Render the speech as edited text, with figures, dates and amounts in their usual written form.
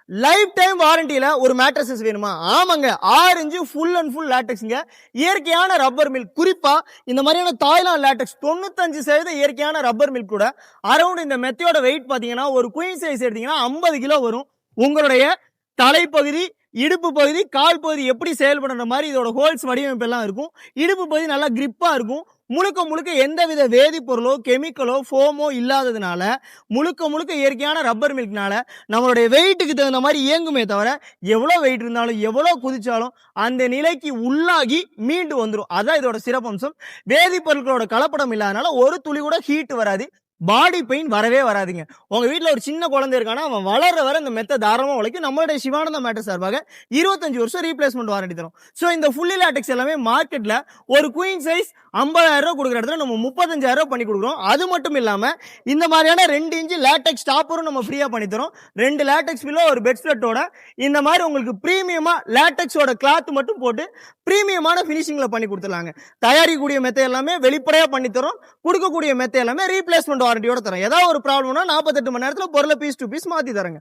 Life time வாரண்டியில ஒரு mattresses வேணுமா? ஆமாங்க. 6 இன்ச் ஃபுல் அண்ட் ஃபுல் லேட்டெக்ஸ்ங்க. இயற்கையான ரப்பர் மில்க். குறிப்பா இந்த மாதிரியான தாய்லாந்து லேட்டெக்ஸ் 95% இயற்கையான ரப்பர் மில்க் கூட அரௌண்ட் இந்த மெத்தையோட வெயிட் பாத்தீங்கன்னா ஒரு குயின் சைஸ் எடுத்தீங்கன்னா 50 கிலோ வரும். உங்களுடைய தலைப்பகுதி, இடுப்பு பகுதி, கால் பகுதி எப்படி செயல்படுற மாதிரி இதோட ஹோல்ஸ் வடிவமைப்பு எல்லாம் இருக்கும். இடுப்பு பகுதி நல்லா கிரிப்பா இருக்கும். முழுக்க முழுக்க எந்தவித வேதிப்பொருளோ கெமிக்கலோ ஃபோமோ இல்லாததுனால முழுக்க முழுக்க இயற்கையான ரப்பர் மில்க்னால நம்மளுடைய வெயிட்டுக்கு தகுந்த மாதிரி இயங்குமே தவிர எவ்வளோ வெயிட் இருந்தாலும் எவ்வளோ குதிச்சாலும் அந்த நிலைக்கு உள்ளாகி மீண்டு வந்துடும். அதான் இதோட சிறப்பம்சம். வேதிப்பொருட்களோட கலப்படம் இல்லாதனால ஒரு துளி கூட ஹீட் வராது. பாடி பெயின் வரவே வராதுங்க. உங்க வீட்டுல ஒரு சின்ன குழந்தை இருக்கானா அவன் வளர்ற வரை இந்த மெத்த தாராளமா உழைக்கும். நம்மளுடைய சிவானந்தா மேட்டர் சார்பாக 25 வருஷம் ரீப்ளேஸ்மெண்ட் வாரண்டி தரும். ஸோ இந்த ஃபுல்லி லேட்டெக்ஸ் எல்லாமே மார்க்கெட்ல ஒரு குயின் சைஸ் 50,000 ரூபாய் கொடுக்குற இடத்துல நம்ம 35,000 ரூபாய் பண்ணி கொடுக்குறோம். அது மட்டும் இல்லாம இந்த மாதிரியான 2 இன்ச் லேட்டெக்ஸ் டாப்பரும் நம்ம ஃப்ரீயா பண்ணி தரோம். 2 லேட்டெக்ஸ் பில்லோ ஒரு பெட் ஸ்ப்ரெட்டோட இந்த மாதிரி உங்களுக்கு பிரீமியமா லேட்டெக்ஸோட கிளாத் மட்டும் போட்டு பிரீமியமான பினிஷிங்ல பண்ணி கொடுத்துலாங்க. தயாரிக்கக்கூடிய மெத்தை எல்லாமே வெளிப்படையா பண்ணி தரோம். கொடுக்கக்கூடிய மெத்தை எல்லாமே ரீப்ளேஸ்மெண்ட் வாரண்டியோட தரோம். ஏதாவது ஒரு ப்ராப்ளம்னா 48 மணி நேரத்துல பொருளை பீஸ் டு பீஸ் மாத்தி தரங்க.